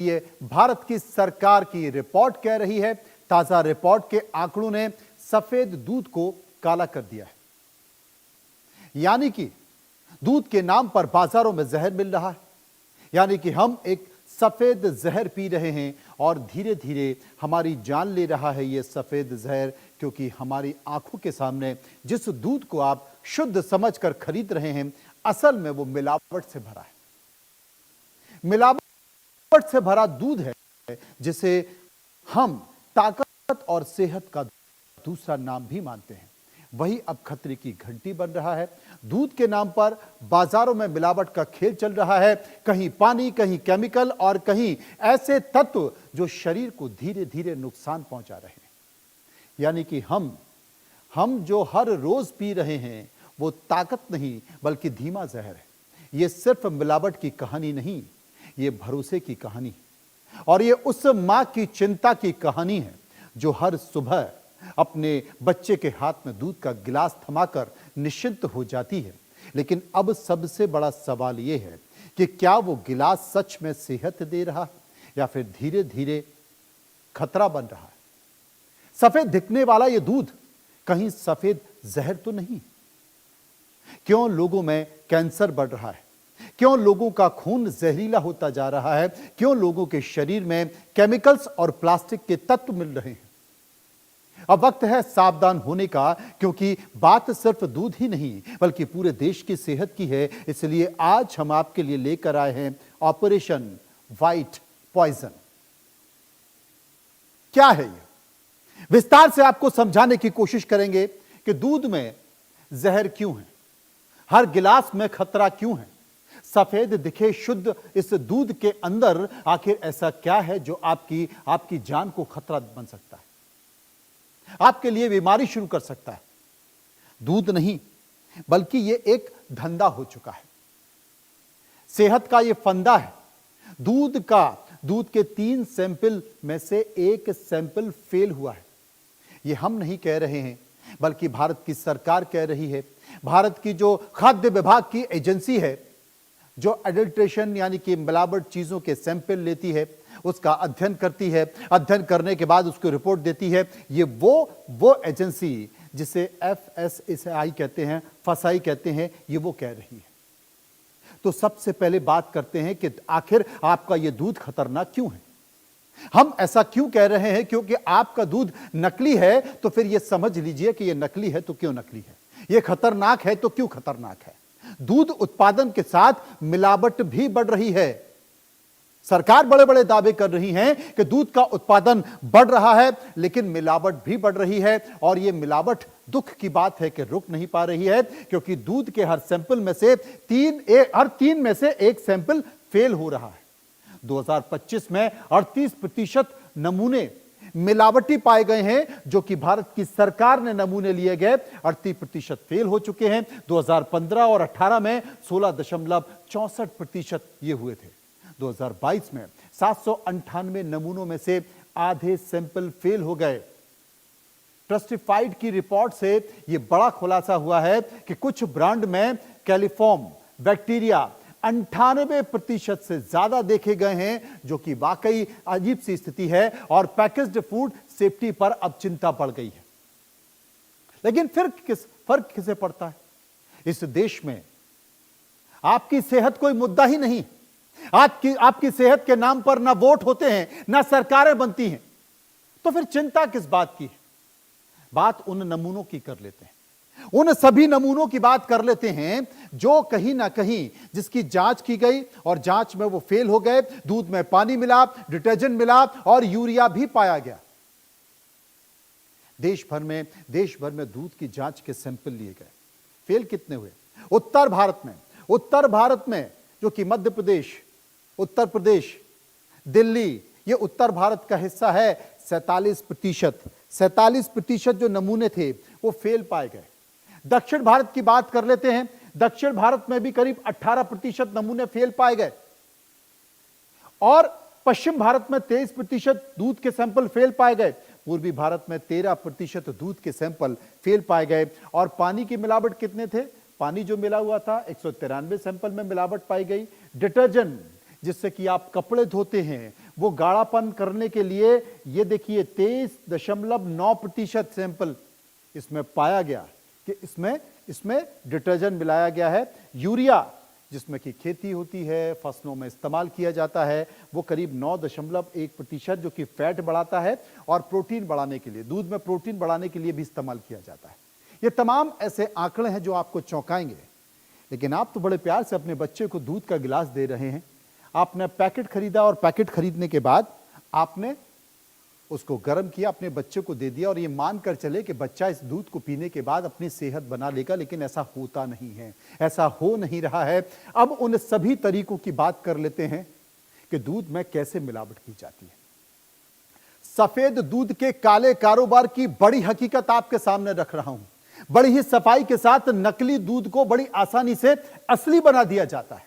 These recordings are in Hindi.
ये भारत की सरकार की रिपोर्ट कह रही है। ताजा रिपोर्ट के आंकड़ों ने सफेद दूध को काला कर दिया है, यानी कि दूध के नाम पर बाजारों में जहर मिल रहा है, यानी कि हम एक सफेद जहर पी रहे हैं और धीरे धीरे हमारी जान ले रहा है ये सफेद जहर, क्योंकि हमारी आंखों के सामने जिस दूध को आप शुद्ध समझकर खरीद रहे हैं, असल में वो मिलावट से भरा है। मिलावट से भरा दूध है जिसे हम ताकत और सेहत का दूसरा नाम भी मानते हैं। वही अब खतरे की घंटी बन रहा है। दूध के नाम पर बाजारों में मिलावट का खेल चल रहा है, कहीं पानी, कहीं केमिकल और कहीं ऐसे तत्व जो शरीर को धीरे धीरे नुकसान पहुंचा रहे हैं। यानी कि हम जो हर रोज पी रहे हैं वो ताकत नहीं बल्कि धीमा जहर है। ये सिर्फ मिलावट की कहानी नहीं, ये भरोसे की कहानी है और ये उस मां की चिंता की कहानी है जो हर सुबह अपने बच्चे के हाथ में दूध का गिलास थमाकर निश्चिंत हो जाती है। लेकिन अब सबसे बड़ा सवाल यह है कि क्या वो गिलास सच में सेहत दे रहा है या फिर धीरे धीरे खतरा बन रहा है। सफेद दिखने वाला ये दूध कहीं सफेद जहर तो नहीं। क्यों लोगों में कैंसर बढ़ रहा है, क्यों लोगों का खून जहरीला होता जा रहा है, क्यों लोगों के शरीर में केमिकल्स और प्लास्टिक के तत्व मिल रहे हैं। अब वक्त है सावधान होने का, क्योंकि बात सिर्फ दूध ही नहीं बल्कि पूरे देश की सेहत की है। इसलिए आज हम आपके लिए लेकर आए हैं ऑपरेशन व्हाइट पॉइजन। क्या है ये, विस्तार से आपको समझाने की कोशिश करेंगे कि दूध में जहर क्यों है, हर गिलास में खतरा क्यों है, सफेद दिखे शुद्ध इस दूध के अंदर आखिर ऐसा क्या है जो आपकी जान को खतरा बन सकता है, आपके लिए बीमारी शुरू कर सकता है। दूध नहीं बल्कि ये एक धंधा हो चुका है, सेहत का ये फंदा है। दूध के 3 सैंपल में से 1 सैंपल फेल हुआ है। ये हम नहीं कह रहे हैं बल्कि भारत की सरकार कह रही है। भारत की जो खाद्य विभाग की एजेंसी है जो एडल्ट्रेशन यानी कि मिलावट चीजों के सैंपल लेती है, उसका अध्ययन करती है, अध्ययन करने के बाद उसको रिपोर्ट देती है, ये वो एजेंसी जिसे FSSAI कहते हैं, फसाई कहते हैं, ये वो कह रही है। तो सबसे पहले बात करते हैं कि आखिर आपका ये दूध खतरनाक क्यों है। हम ऐसा क्यों कह रहे हैं, क्योंकि आपका दूध नकली है तो फिर ये समझ लीजिए कि ये नकली है तो क्यों नकली है, ये खतरनाक है तो क्यों खतरनाक है। दूध उत्पादन के साथ मिलावट भी बढ़ रही है। सरकार बड़े बड़े दावे कर रही है कि दूध का उत्पादन बढ़ रहा है, लेकिन मिलावट भी बढ़ रही है और यह मिलावट दुख की बात है कि रुक नहीं पा रही है, क्योंकि दूध के हर सैंपल में से हर 3 में से 1 सैंपल फेल हो रहा है। 2025 में 38% नमूने मिलावटी पाए गए हैं, जो कि भारत की सरकार ने नमूने लिए गए 38% फेल हो चुके हैं। 2015 और 18 में 16.64% ये हुए थे। 2022 में 798 नमूनों में से आधे सैंपल फेल हो गए। ट्रस्टिफाइड की रिपोर्ट से यह बड़ा खुलासा हुआ है कि कुछ ब्रांड में कैलिफॉर्म बैक्टीरिया 98% से ज्यादा देखे गए हैं, जो कि वाकई अजीब सी स्थिति है और पैकेज्ड फूड सेफ्टी पर अब चिंता बढ़ गई है। लेकिन फिर फर्क किसे पड़ता है। इस देश में आपकी सेहत कोई मुद्दा ही नहीं। आपकी सेहत के नाम पर ना वोट होते हैं, ना सरकारें बनती हैं, तो फिर चिंता किस बात की है। बात उन नमूनों की कर लेते हैं, उन सभी नमूनों की बात कर लेते हैं जो कहीं ना कहीं जिसकी जांच की गई और जांच में वो फेल हो गए। दूध में पानी मिला, डिटर्जेंट मिला और यूरिया भी पाया गया। देश भर में दूध की जांच के सैंपल लिए गए, फेल कितने हुए। उत्तर भारत में जो कि मध्य प्रदेश, उत्तर प्रदेश, दिल्ली, ये उत्तर भारत का हिस्सा है, 47% जो नमूने थे वो फेल पाए गए। दक्षिण भारत की बात कर लेते हैं। दक्षिण भारत में भी करीब 18% नमूने फेल पाए गए और पश्चिम भारत में 23% दूध के सैंपल फेल पाए गए। पूर्वी भारत में 13% दूध के सैंपल फेल पाए गए। और पानी की मिलावट कितने थे, पानी जो मिला हुआ था 193 सैंपल में मिलावट पाई गई। डिटर्जेंट जिससे कि आप कपड़े धोते हैं वो गाढ़ापन करने के लिए ये देखिए 23.9% सैंपल इसमें पाया गया कि इसमें डिटर्जेंट मिलाया गया है। यूरिया जिसमें कि खेती होती है, फसलों में इस्तेमाल किया जाता है, वो करीब 9.1% जो कि फैट बढ़ाता है और प्रोटीन बढ़ाने के लिए, दूध में प्रोटीन बढ़ाने के लिए भी इस्तेमाल किया जाता है। ये तमाम ऐसे आंकड़े हैं जो आपको चौंकाएंगे। लेकिन आप तो बड़े प्यार से अपने बच्चे को दूध का गिलास दे रहे हैं। आपने पैकेट खरीदा और पैकेट खरीदने के बाद आपने उसको गर्म किया, अपने बच्चे को दे दिया और ये मानकर चले कि बच्चा इस दूध को पीने के बाद अपनी सेहत बना लेगा। लेकिन ऐसा होता नहीं है, ऐसा हो नहीं रहा है। अब उन सभी तरीकों की बात कर लेते हैं कि दूध में कैसे मिलावट की जाती है। सफेद दूध के काले कारोबार की बड़ी हकीकत आपके सामने रख रहा हूं। बड़ी ही सफाई के साथ नकली दूध को बड़ी आसानी से असली बना दिया जाता है,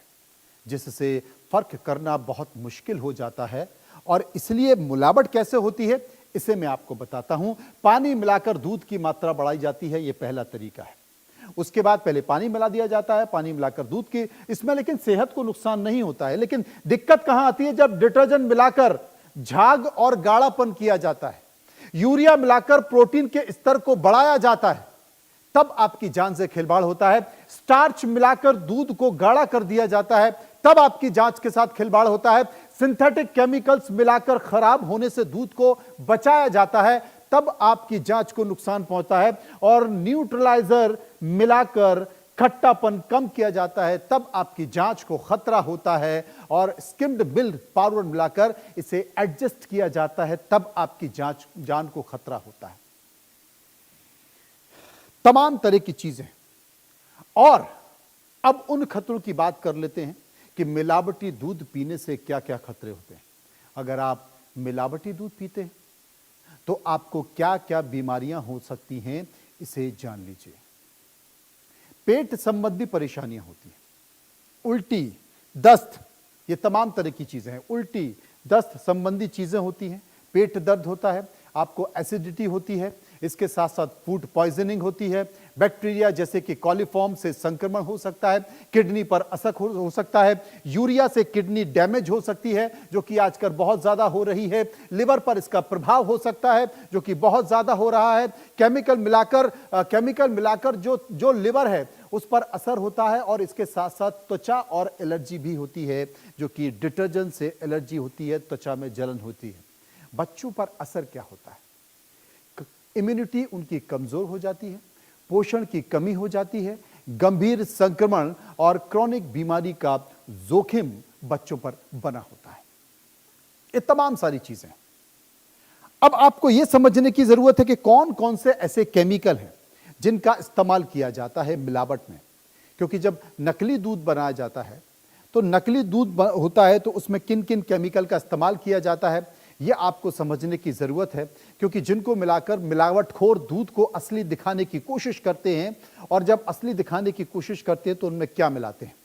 जिससे फर्क करना बहुत मुश्किल हो जाता है। और इसलिए मिलावट कैसे होती है इसे मैं आपको बताता हूं। पानी मिलाकर दूध की मात्रा बढ़ाई जाती है, यह पहला तरीका है। उसके बाद पहले पानी मिला दिया जाता है, पानी मिलाकर दूध की, इसमें लेकिन सेहत को नुकसान नहीं होता है। लेकिन दिक्कत कहां आती है, जब डिटर्जेंट मिलाकर झाग और गाढ़ापन किया जाता है, यूरिया मिलाकर प्रोटीन के स्तर को बढ़ाया जाता है, तब आपकी जान से खिलवाड़ होता है। स्टार्च मिलाकर दूध को गाढ़ा कर दिया जाता है, तब आपकी जांच के साथ खिलवाड़ होता है। सिंथेटिक केमिकल्स मिलाकर खराब होने से दूध को बचाया जाता है, तब आपकी जांच को नुकसान पहुंचता है। और न्यूट्रलाइजर मिलाकर खट्टापन कम किया जाता है, तब आपकी जांच को खतरा होता है। और स्किम्ड मिल्क पाउडर मिलाकर इसे एडजस्ट किया जाता है, तब आपकी जान को खतरा होता है। तमाम तरह की चीजें। और अब उन खतरों की बात कर लेते हैं कि मिलावटी दूध पीने से क्या क्या खतरे होते हैं। अगर आप मिलावटी दूध पीते हैं तो आपको क्या क्या बीमारियां हो सकती हैं, इसे जान लीजिए। पेट संबंधी परेशानियां होती हैं, उल्टी, दस्त, ये तमाम तरह की चीजें हैं। उल्टी, दस्त संबंधी चीजें होती हैं, पेट दर्द होता है, आपको एसिडिटी होती है, इसके साथ साथ फूड पॉइजनिंग होती है, बैक्टीरिया जैसे कि कॉलीफॉर्म से संक्रमण हो सकता है, किडनी पर असर हो सकता है, यूरिया से किडनी डैमेज हो सकती है जो कि आजकल बहुत ज्यादा हो रही है, लिवर पर इसका प्रभाव हो सकता है जो कि बहुत ज्यादा हो रहा है, केमिकल मिलाकर जो लिवर है उस पर असर होता है, और इसके साथ साथ त्वचा और एलर्जी भी होती है जो कि डिटर्जेंट से एलर्जी होती है, त्वचा में जलन होती है। बच्चों पर असर क्या होता है, इम्यूनिटी उनकी कमजोर हो जाती है, पोषण की कमी हो जाती है, गंभीर संक्रमण और क्रॉनिक बीमारी का जोखिम बच्चों पर बना होता है। ये तमाम सारी चीजें। अब आपको यह समझने की जरूरत है कि कौन कौन से ऐसे केमिकल हैं जिनका इस्तेमाल किया जाता है मिलावट में। क्योंकि जब नकली दूध बनाया जाता है तो नकली दूध होता है तो उसमें किन किन केमिकल का इस्तेमाल किया जाता है यह आपको समझने की जरूरत है। क्योंकि जिनको मिलाकर मिलावटखोर दूध को असली दिखाने की कोशिश करते हैं, और जब असली दिखाने की कोशिश करते हैं तो उनमें क्या मिलाते हैं,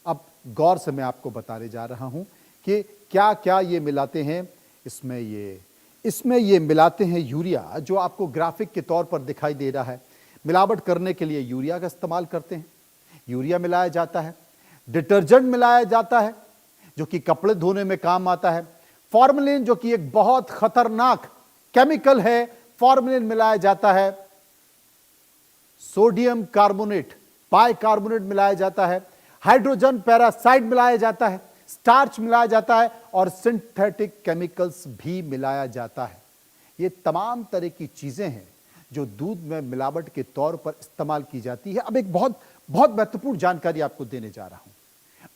अब गौर से मैं आपको बताने जा रहा हूं कि क्या क्या ये मिलाते हैं। इसमें ये मिलाते हैं यूरिया, जो आपको ग्राफिक के तौर पर दिखाई दे रहा है। मिलावट करने के लिए यूरिया का इस्तेमाल करते हैं, यूरिया मिलाया जाता है। डिटर्जेंट मिलाया जाता है जो कि कपड़े धोने में काम आता है। फॉर्मेलिन जो कि एक बहुत खतरनाक केमिकल है, फॉर्मेलिन मिलाया जाता है। सोडियम कार्बोनेट, बाइकार्बोनेट मिलाया जाता है। हाइड्रोजन पेरोक्साइड मिलाया जाता है, स्टार्च मिलाया जाता है, और सिंथेटिक केमिकल्स भी मिलाया जाता है। ये तमाम तरह की चीजें हैं जो दूध में मिलावट के तौर पर इस्तेमाल की जाती है। अब एक बहुत बहुत महत्वपूर्ण जानकारी आपको देने जा रहा हूं,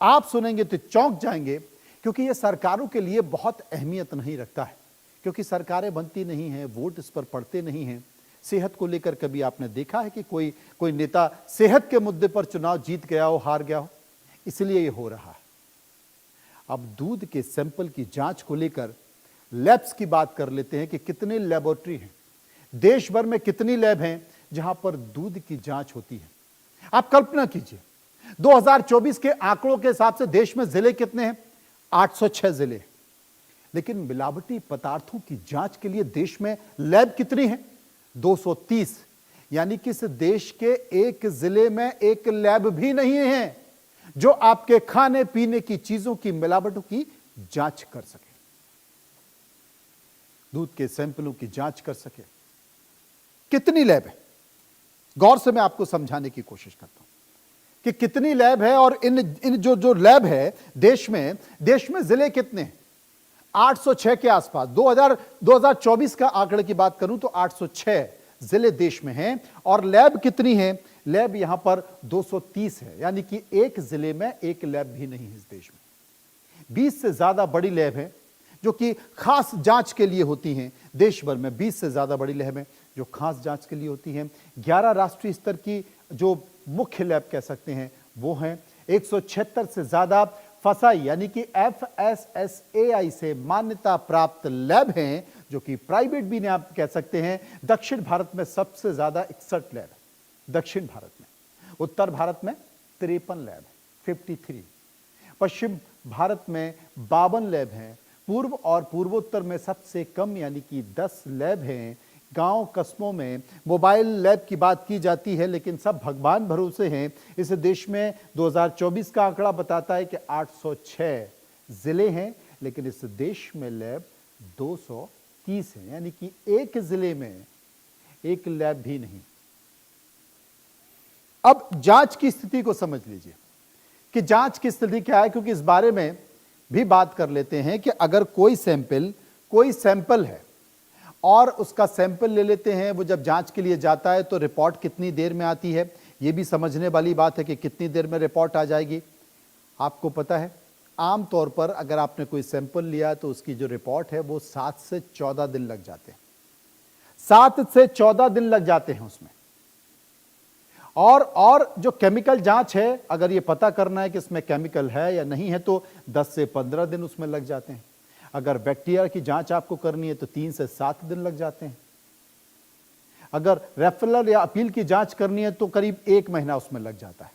आप सुनेंगे तो चौंक जाएंगे, क्योंकि यह सरकारों के लिए बहुत अहमियत नहीं रखता है। क्योंकि सरकारें बनती नहीं हैं, वोट इस पर पड़ते नहीं हैं। सेहत को लेकर कभी आपने देखा है कि कोई नेता सेहत के मुद्दे पर चुनाव जीत गया हो, हार गया हो? इसलिए ये हो रहा है। अब दूध के सैंपल की जांच को लेकर लैब्स की बात कर लेते हैं कि कितने लेबोरेटरी हैं, देश भर में कितनी लैब हैं जहां पर दूध की जांच होती है। आप कल्पना कीजिए, 2024 के आंकड़ों के हिसाब से देश में जिले कितने हैं? 806 जिले। लेकिन मिलावटी पदार्थों की जांच के लिए देश में लैब कितनी है? 230। यानी कि इस देश के एक जिले में एक लैब भी नहीं है जो आपके खाने पीने की चीजों की मिलावटों की जांच कर सके। दूध के सैंपलों की जांच कर सके। कितनी लैब है, गौर से मैं आपको समझाने की कोशिश करता हूं कि कितनी लैब है। और इन जो लैब है देश में जिले कितने हैं? 806 के आसपास। 2024 का आंकड़े की बात करूं तो 806 जिले देश में हैं। और लैब कितनी है? लैब यहां पर 230 है, यानी कि एक जिले में एक लैब भी नहीं है इस देश में। 20 से ज्यादा बड़ी लैब है जो कि खास जांच के लिए होती हैं। देश भर में 20 से ज्यादा बड़ी लैब है जो खास जांच के लिए होती हैं। 11 राष्ट्रीय स्तर की जो मुख्य लैब कह सकते हैं वो हैं। 176 से ज्यादा फसाई यानी कि FSSAI से मान्यता प्राप्त लैब हैं जो कि प्राइवेट भी नहीं आप कह सकते हैं। दक्षिण भारत में सबसे ज्यादा 61 लैब है दक्षिण भारत में। उत्तर भारत में 53 लैब है 53। पश्चिम भारत में 52 लैब हैं। पूर्व और पूर्वोत्तर में सबसे कम यानी कि 10 लैब हैं। गांव कस्बों में मोबाइल लैब की बात की जाती है लेकिन सब भगवान भरोसे हैं। इस देश में 2024 का आंकड़ा बताता है कि 806 जिले हैं लेकिन इस देश में लैब 230 है, यानी कि एक जिले में एक लैब भी नहीं। अब जांच की स्थिति को समझ लीजिए कि जांच की स्थिति क्या है, क्योंकि इस बारे में भी बात कर लेते हैं कि अगर कोई सैंपल है और उसका सैंपल ले लेते हैं, वो जब जांच के लिए जाता है तो रिपोर्ट कितनी देर में आती है, ये भी समझने वाली बात है कि कितनी देर में रिपोर्ट आ जाएगी। आपको पता है आमतौर पर अगर आपने कोई सैंपल लिया तो उसकी जो रिपोर्ट है वो 7 से 14 दिन लग जाते हैं। 7 से 14 दिन लग जाते हैं उसमें। और जो केमिकल जांच है, अगर ये पता करना है कि इसमें केमिकल है या नहीं है तो 10 से 15 दिन उसमें लग जाते हैं। अगर बैक्टीरिया की जांच आपको करनी है तो 3 से 7 दिन लग जाते हैं। अगर रेफरल या अपील की जांच करनी है तो करीब 1 महीना उसमें लग जाता है।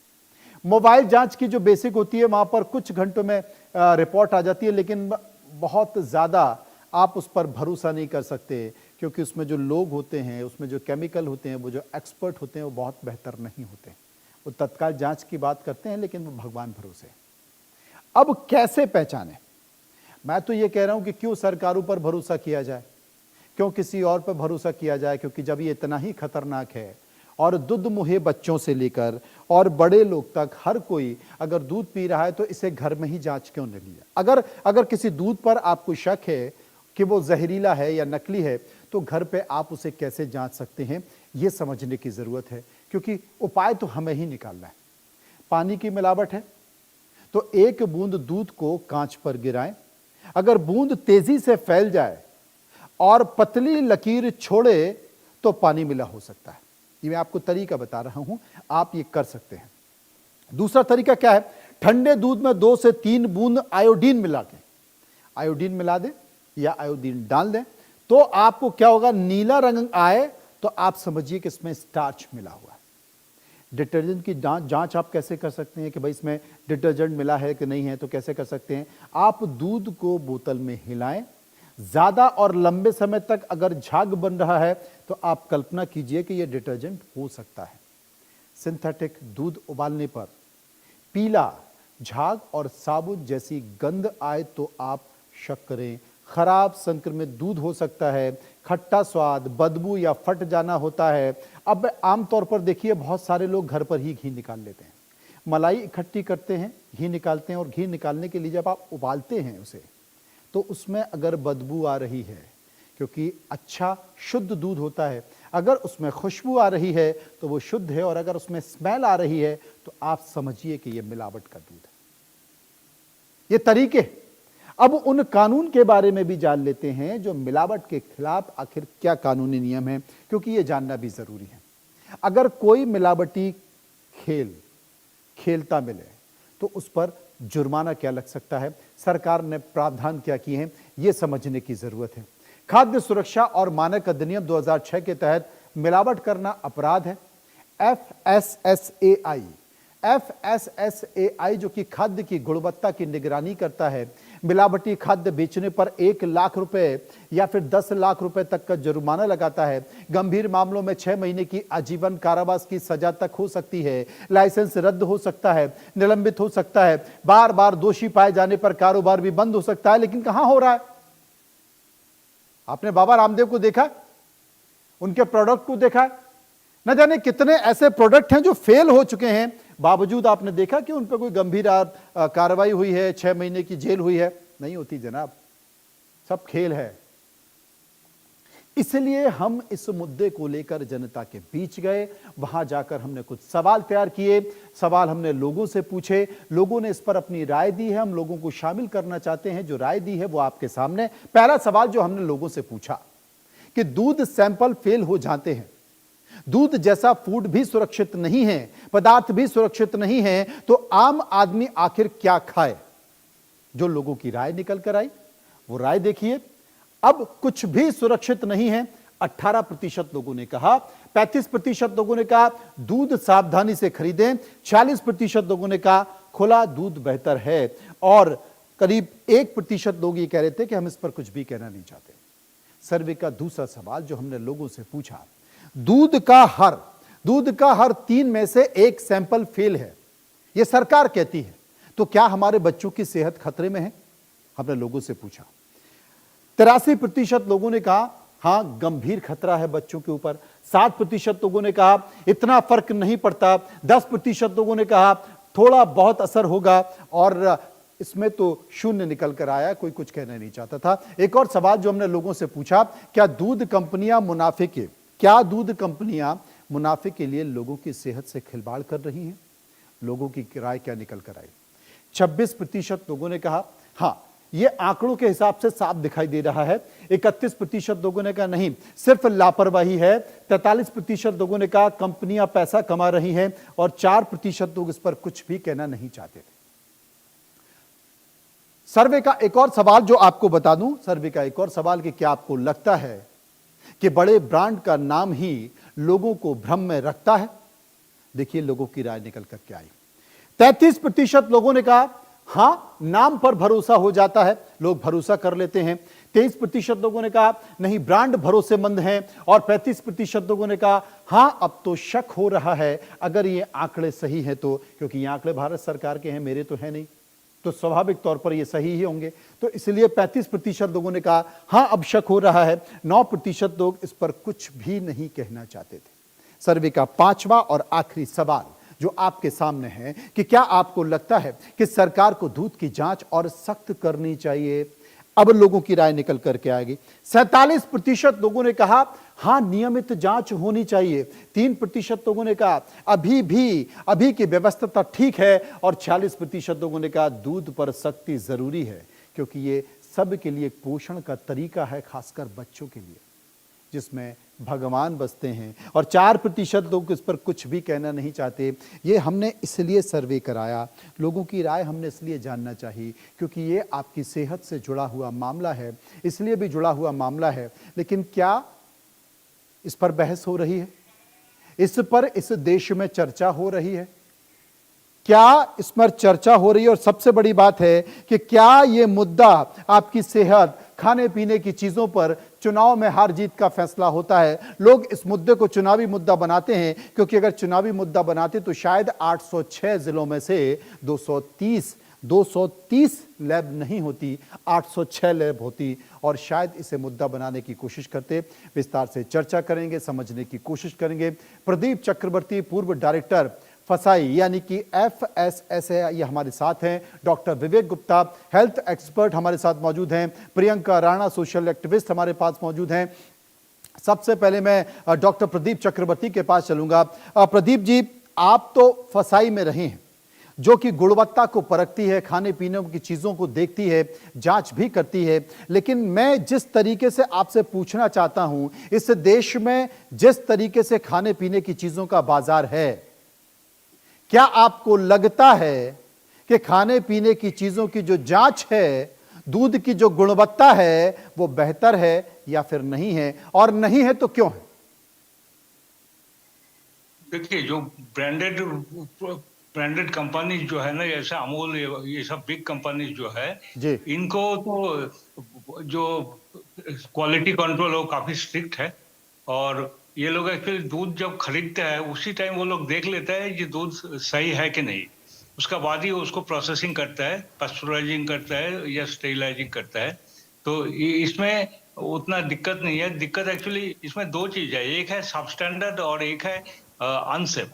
मोबाइल जांच की जो बेसिक होती है वहां पर कुछ घंटों में रिपोर्ट आ जाती है, लेकिन बहुत ज्यादा आप उस पर भरोसा नहीं कर सकते क्योंकि उसमें जो लोग होते हैं, उसमें जो केमिकल होते हैं, वो जो एक्सपर्ट होते हैं वो बहुत बेहतर नहीं होते। वो तत्काल जांच की बात करते हैं लेकिन वो भगवान भरोसे। अब कैसे पहचाने? मैं तो ये कह रहा हूं कि क्यों सरकारों पर भरोसा किया जाए, क्यों किसी और पर भरोसा किया जाए, क्योंकि जब ये इतना ही खतरनाक है और दूध मुहे बच्चों से लेकर और बड़े लोग तक हर कोई अगर दूध पी रहा है तो इसे घर में ही जांच क्यों नहीं लिया? अगर किसी दूध पर आपको शक है कि वो जहरीला है या नकली है तो घर पे आप उसे कैसे जांच सकते हैं, ये समझने की जरूरत है, क्योंकि उपाय तो हमें ही निकालना है। पानी की मिलावट है तो 1 बूंद दूध को कांच पर गिराएं। अगर बूंद तेजी से फैल जाए और पतली लकीर छोड़े तो पानी मिला हो सकता है। ये मैं आपको तरीका बता रहा हूं, आप ये कर सकते हैं। दूसरा तरीका क्या है? ठंडे दूध में 2 से 3 बूंद आयोडीन मिला के, आयोडीन मिला दें या आयोडीन डाल दें तो आपको क्या होगा, नीला रंग आए तो आप समझिए कि इसमें स्टार्च मिला हुआ है। डिटर्जेंट की जांच आप कैसे कर सकते हैं कि भाई इसमें डिटर्जेंट मिला है कि नहीं है, तो कैसे कर सकते हैं? आप दूध को बोतल में हिलाएं, ज्यादा और लंबे समय तक अगर झाग बन रहा है तो आप कल्पना कीजिए कि यह डिटर्जेंट हो सकता है। सिंथेटिक दूध उबालने पर पीला झाग और साबुन जैसी गंध आए तो आप शक करें। खराब संक्रमित दूध हो सकता है, खट्टा स्वाद, बदबू या फट जाना होता है। अब आमतौर पर देखिए बहुत सारे लोग घर पर ही घी निकाल लेते हैं, मलाई इकट्ठी करते हैं, घी निकालते हैं और घी निकालने के लिए जब आप उबालते हैं उसे तो उसमें अगर बदबू आ रही है, क्योंकि अच्छा शुद्ध दूध होता है, अगर उसमें खुशबू आ रही है तो वो शुद्ध है, और अगर उसमें स्मेल आ रही है तो आप समझिए कि ये मिलावट का दूध है। ये तरीके। अब उन कानून के बारे में भी जान लेते हैं जो मिलावट के खिलाफ आखिर क्या कानूनी नियम है, क्योंकि ये जानना भी जरूरी है। अगर कोई मिलावटी खेलता मिले तो उस पर जुर्माना क्या लग सकता है, सरकार ने प्रावधान क्या किए हैं, ये समझने की जरूरत है। खाद्य सुरक्षा और मानक अधिनियम 2006 के तहत मिलावट करना अपराध है। FSSAI जो कि खाद्य की गुणवत्ता की निगरानी करता है, मिलावटी खाद्य बेचने पर 1 लाख रुपए या फिर 10 लाख रुपए तक का जुर्माना लगाता है। गंभीर मामलों में 6 महीने की आजीवन कारावास की सजा तक हो सकती है। लाइसेंस रद्द हो सकता है, निलंबित हो सकता है, बार बार दोषी पाए जाने पर कारोबार भी बंद हो सकता है। लेकिन कहां हो रहा है? आपने बाबा रामदेव को देखा, उनके प्रोडक्ट को देखा, न जाने कितने ऐसे प्रोडक्ट हैं जो फेल हो चुके हैं, बावजूद आपने देखा कि उन पर कोई गंभीर कार्रवाई हुई है, 6 महीने की जेल हुई है? नहीं होती जनाब, सब खेल है। इसलिए हम इस मुद्दे को लेकर जनता के बीच गए, वहां जाकर हमने कुछ सवाल तैयार किए, सवाल हमने लोगों से पूछे, लोगों ने इस पर अपनी राय दी है, हम लोगों को शामिल करना चाहते हैं, जो राय दी है वो आपके सामने। पहला सवाल जो हमने लोगों से पूछा कि दूध सैंपल फेल हो जाते हैं, दूध जैसा फूड भी सुरक्षित नहीं है, पदार्थ भी सुरक्षित नहीं है, तो आम आदमी आखिर क्या खाए? जो लोगों की राय निकल कर आई वो राय देखिए। अब कुछ भी सुरक्षित नहीं है, 18% लोगों ने कहा, 35% लोगों ने कहा दूध सावधानी से खरीदें, 46% लोगों ने कहा खुला दूध बेहतर है, और करीब 1% लोग ये कह रहे थे कि हम इस पर कुछ भी कहना नहीं चाहते। सर्वे का दूसरा सवाल जो हमने लोगों से पूछा, दूध का हर 3 में से 1 सैंपल फेल है, यह सरकार कहती है, तो क्या हमारे बच्चों की सेहत खतरे में है? हमने लोगों से पूछा। 83% लोगों ने कहा हां गंभीर खतरा है बच्चों के ऊपर, 60% लोगों ने कहा इतना फर्क नहीं पड़ता, 10% लोगों ने कहा थोड़ा बहुत असर होगा, और इसमें तो शून्य निकल कर आया, कोई कुछ कहना नहीं चाहता था। एक और सवाल जो हमने लोगों से पूछा, क्या दूध कंपनियां मुनाफे के लिए लोगों की सेहत से खिलवाड़ कर रही हैं? लोगों की राय क्या निकल कर आई? 26% लोगों ने कहा हां, यह आंकड़ों के हिसाब से साफ दिखाई दे रहा है। 31% लोगों ने कहा नहीं, सिर्फ लापरवाही है। 43% लोगों ने कहा कंपनियां पैसा कमा रही हैं, और 4% लोग इस पर कुछ भी कहना नहीं चाहते थे। सर्वे का एक और सवाल जो आपको बता दूं, सर्वे का एक और सवाल कि क्या आपको लगता है कि बड़े ब्रांड का नाम ही लोगों को भ्रम में रखता है? देखिए लोगों की राय निकल कर क्या आई। 33% लोगों ने कहा हां, नाम पर भरोसा हो जाता है, लोग भरोसा कर लेते हैं। 23% लोगों ने कहा नहीं, ब्रांड भरोसेमंद हैं, और 35% लोगों ने कहा हां, अब तो शक हो रहा है अगर ये आंकड़े सही हैं तो, क्योंकि ये आंकड़े भारत सरकार के हैं, मेरे तो है नहीं, तो स्वाभाविक तौर पर ये सही ही होंगे, तो इसलिए 35% लोगों ने कहा हां अब शक हो रहा है। 9% लोग इस पर कुछ भी नहीं कहना चाहते थे। सर्वे का 5वां और आखिरी सवाल जो आपके सामने है कि क्या आपको लगता है कि सरकार को दूध की जांच और सख्त करनी चाहिए? अब लोगों की राय निकल करके आएगी। 47% लोगों ने कहा हां नियमित जांच होनी चाहिए, 3% लोगों ने कहा अभी की व्यवस्था ठीक है, और 46% लोगों ने कहा दूध पर सख्ती जरूरी है, क्योंकि ये सबके लिए पोषण का तरीका है, खासकर बच्चों के लिए जिसमें भगवान बसते हैं, और 4% लोग इस पर कुछ भी कहना नहीं चाहते। ये हमने इसलिए सर्वे कराया, लोगों की राय हमने इसलिए जानना चाहिए क्योंकि ये आपकी सेहत से जुड़ा हुआ मामला है, इसलिए भी जुड़ा हुआ मामला है। लेकिन क्या इस पर बहस हो रही है? इस पर इस देश में चर्चा हो रही है? क्या इस पर चर्चा हो रही है? और सबसे बड़ी बात है कि क्या ये मुद्दा आपकी सेहत, खाने पीने की चीजों पर चुनाव में हार जीत का फैसला होता है? लोग इस मुद्दे को चुनावी मुद्दा बनाते हैं, क्योंकि अगर चुनावी मुद्दा बनाते तो शायद 806 जिलों में से 230 लैब नहीं होती, 806 लैब होती, और शायद इसे मुद्दा बनाने की कोशिश करते। विस्तार से चर्चा करेंगे, समझने की कोशिश करेंगे। प्रदीप चक्रवर्ती, पूर्व डायरेक्टर फसाई यानी कि FSS है, ये हमारे साथ हैं। डॉक्टर विवेक गुप्ता, हेल्थ एक्सपर्ट हमारे साथ मौजूद हैं। प्रियंका राणा, सोशल एक्टिविस्ट हमारे पास मौजूद हैं। सबसे पहले मैं डॉक्टर प्रदीप चक्रवर्ती के पास चलूंगा। प्रदीप जी, आप तो फसाई में रहे हैं, जो कि गुणवत्ता को परखती है, खाने पीने की चीजों को देखती है, जांच भी करती है। लेकिन मैं जिस तरीके से आपसे पूछना चाहता हूं, इस देश में जिस तरीके से खाने पीने की चीजों का बाजार है, क्या आपको लगता है कि खाने पीने की चीजों की जो जांच है, दूध की जो गुणवत्ता है, वो बेहतर है या फिर नहीं है, और नहीं है तो क्यों है? देखिए, जो ब्रांडेड कंपनी जो है ना, जैसे अमूल, ये सब बिग कंपनी जो है, इनको तो जो क्वालिटी कंट्रोल हो काफी स्ट्रिक्ट है, और ये लोग एक्चुअली दूध जब खरीदते हैं उसी टाइम वो लोग देख लेते हैं ये दूध सही है कि नहीं, उसका बाद ही उसको प्रोसेसिंग करता है, पास्चराइजिंग करता है या स्टेरिलाइजिंग करता है। तो इसमें उतना दिक्कत नहीं है। दिक्कत एक्चुअली इसमें दो चीज है, एक है सबस्टैंडर्ड और एक है अनसेफ।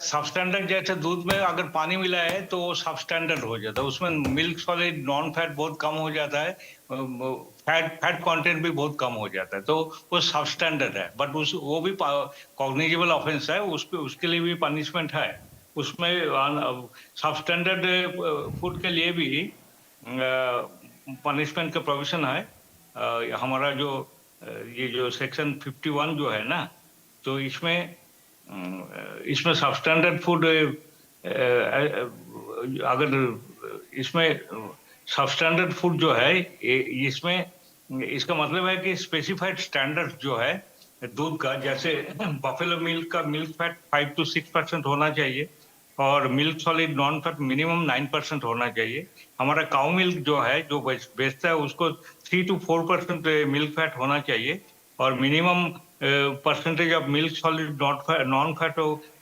सबस्टैंडर्ड जैसे दूध में अगर पानी मिला है तो वो सबस्टैंडर्ड हो जाता है, उसमें मिल्क सॉलिड नॉन फैट बहुत कम हो जाता है, फैट कंटेंट भी बहुत कम हो जाता है, तो वो सबस्टैंडर्ड है। बट उस वो भी कॉग्निजेबल ऑफेंस है, उसके लिए भी पनिशमेंट है। उसमें सबस्टैंडर्ड फूड के लिए भी पनिशमेंट का प्रोविजन है। हमारा जो ये जो सेक्शन 51 जो है ना, तो इसमें सबस्टैंडर्ड फूड अगर इसमें सबस्टैंडर्ड फूड जो है इसमें इसका मतलब है कि स्पेसिफाइड स्टैंडर्ड जो है दूध का, जैसे बफेलो मिल्क का मिल्क फैट 5 to 6% होना चाहिए और milk solid non fat minimum 9% होना चाहिए। हमारा काउ मिल्क जो है जो बेचता है उसको 3 to 4% मिल्क फैट होना चाहिए और minimum percentage of milk solid non fat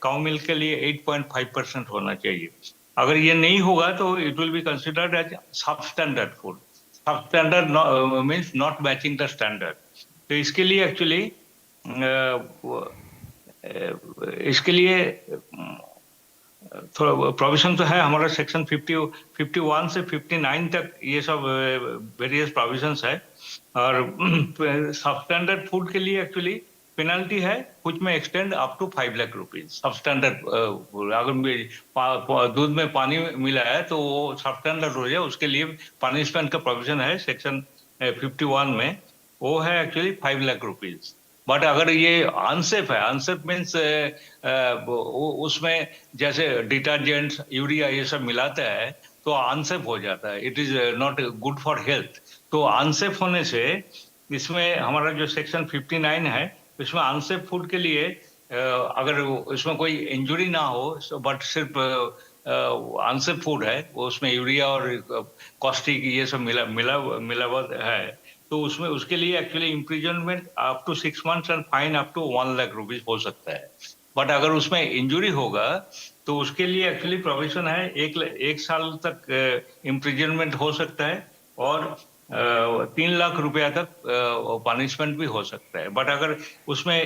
cow milk के लिए 8.5% होना चाहिए। अगर ये नहीं होगा तो it will be considered as substandard food. Substandard means not matching the standard. तो इसके लिए एक्चुअली इसके लिए थोड़ा प्रोविजन तो है हमारा सेक्शन 51 से 59 तक, ये सब वेरियस प्रोविजंस है। और सबस्टैंडर्ड फूड के लिए एक्चुअली पेनल्टी है कुछ में extend up to 5 lakh rupees. Substandard अगर दूध में पानी मिला है तो वो सबस्टैंडर्ड हो जाए, उसके लिए पनिशमेंट का प्रोविजन है सेक्शन 51 में, वो है एक्चुअली 5 लाख रुपीज। बट अगर ये अनसेफ है, अनसेफ मीन्स उसमें जैसे डिटर्जेंट्स यूरिया ये सब मिलाता है तो अनसेफ हो जाता है, it is not good for health. तो अनसेफ होने से इसमें हमारा जो सेक्शन 59 है इसमें अनसेफ फूड के लिए अगर इसमें कोई इंजुरी ना हो बट सिर्फ अनसेफ फूड है, उसमें यूरिया और कॉस्टिक ये सब मिलावट है, तो उसमें उसके लिए actually imprisonment up to 6 months and fine up to 1 lakh rupees हो सकता है। बट अगर उसमें इंजुरी होगा तो उसके लिए एक्चुअली प्रोविजन है 1 साल तक इम्प्रिजनमेंट हो सकता है और 3 लाख रुपया तक पनिशमेंट भी हो सकता है। बट अगर उसमें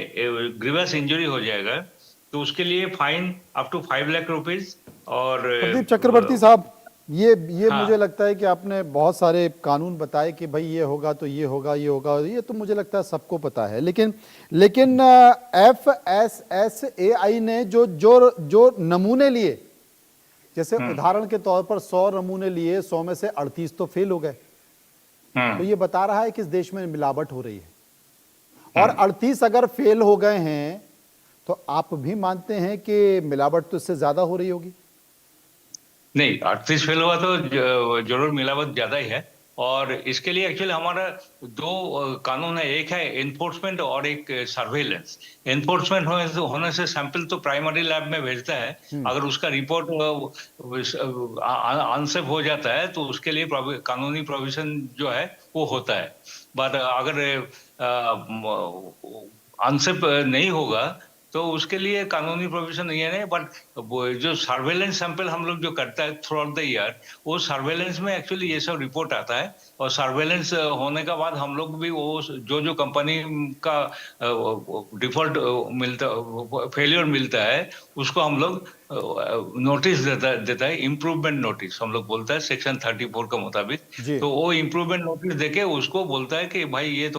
ग्रीवियस इंजुरी हो जाएगा तो उसके लिए fine up to 5 lakh rupees. और प्रदीप चक्रवर्ती साहब, ये हाँ, मुझे लगता है कि आपने बहुत सारे कानून बताए कि भाई ये होगा तो ये होगा, ये होगा, ये तो मुझे लगता है सबको पता है। लेकिन FSSAI ने जो जो जो नमूने लिए, जैसे उदाहरण के तौर पर 100 नमूने लिए, 100 में से 38 तो फेल हो गए, तो ये बता रहा है कि इस देश में मिलावट हो रही है। और 38 अगर फेल हो गए हैं तो आप भी मानते हैं कि मिलावट तो इससे ज्यादा हो रही होगी? नहीं, 38 फेल हुआ तो जरूर मिलावट ज्यादा ही है। और इसके लिए एक्चुअली हमारा दो कानून है, एक है एनफोर्समेंट और एक सर्वेलेंस। एनफोर्समेंट होने से सैंपल तो प्राइमरी लैब में भेजता है, अगर उसका रिपोर्ट अनसेफ हो जाता है तो उसके लिए कानूनी प्रोविजन जो है वो होता है। बट अगर अनसेफ नहीं होगा तो उसके लिए कानूनी प्रोविजन नहीं है। बट जो सर्वेलेंस सैंपल हम लोग जो करता है थ्रू आउट द ईयर, वो सर्वेलेंस में एक्चुअली ये सब रिपोर्ट आता है और सर्वेलेंस होने के बाद हम लोग भी वो जो कंपनी का डिफॉल्ट फेलियर मिलता है उसको हम लोग नोटिस देता है, इम्प्रूवमेंट नोटिस हम लोग बोलता है सेक्शन 34 के मुताबिक। तो वो इम्प्रूवमेंट नोटिस देके उसको बोलता है कि भाई ये तो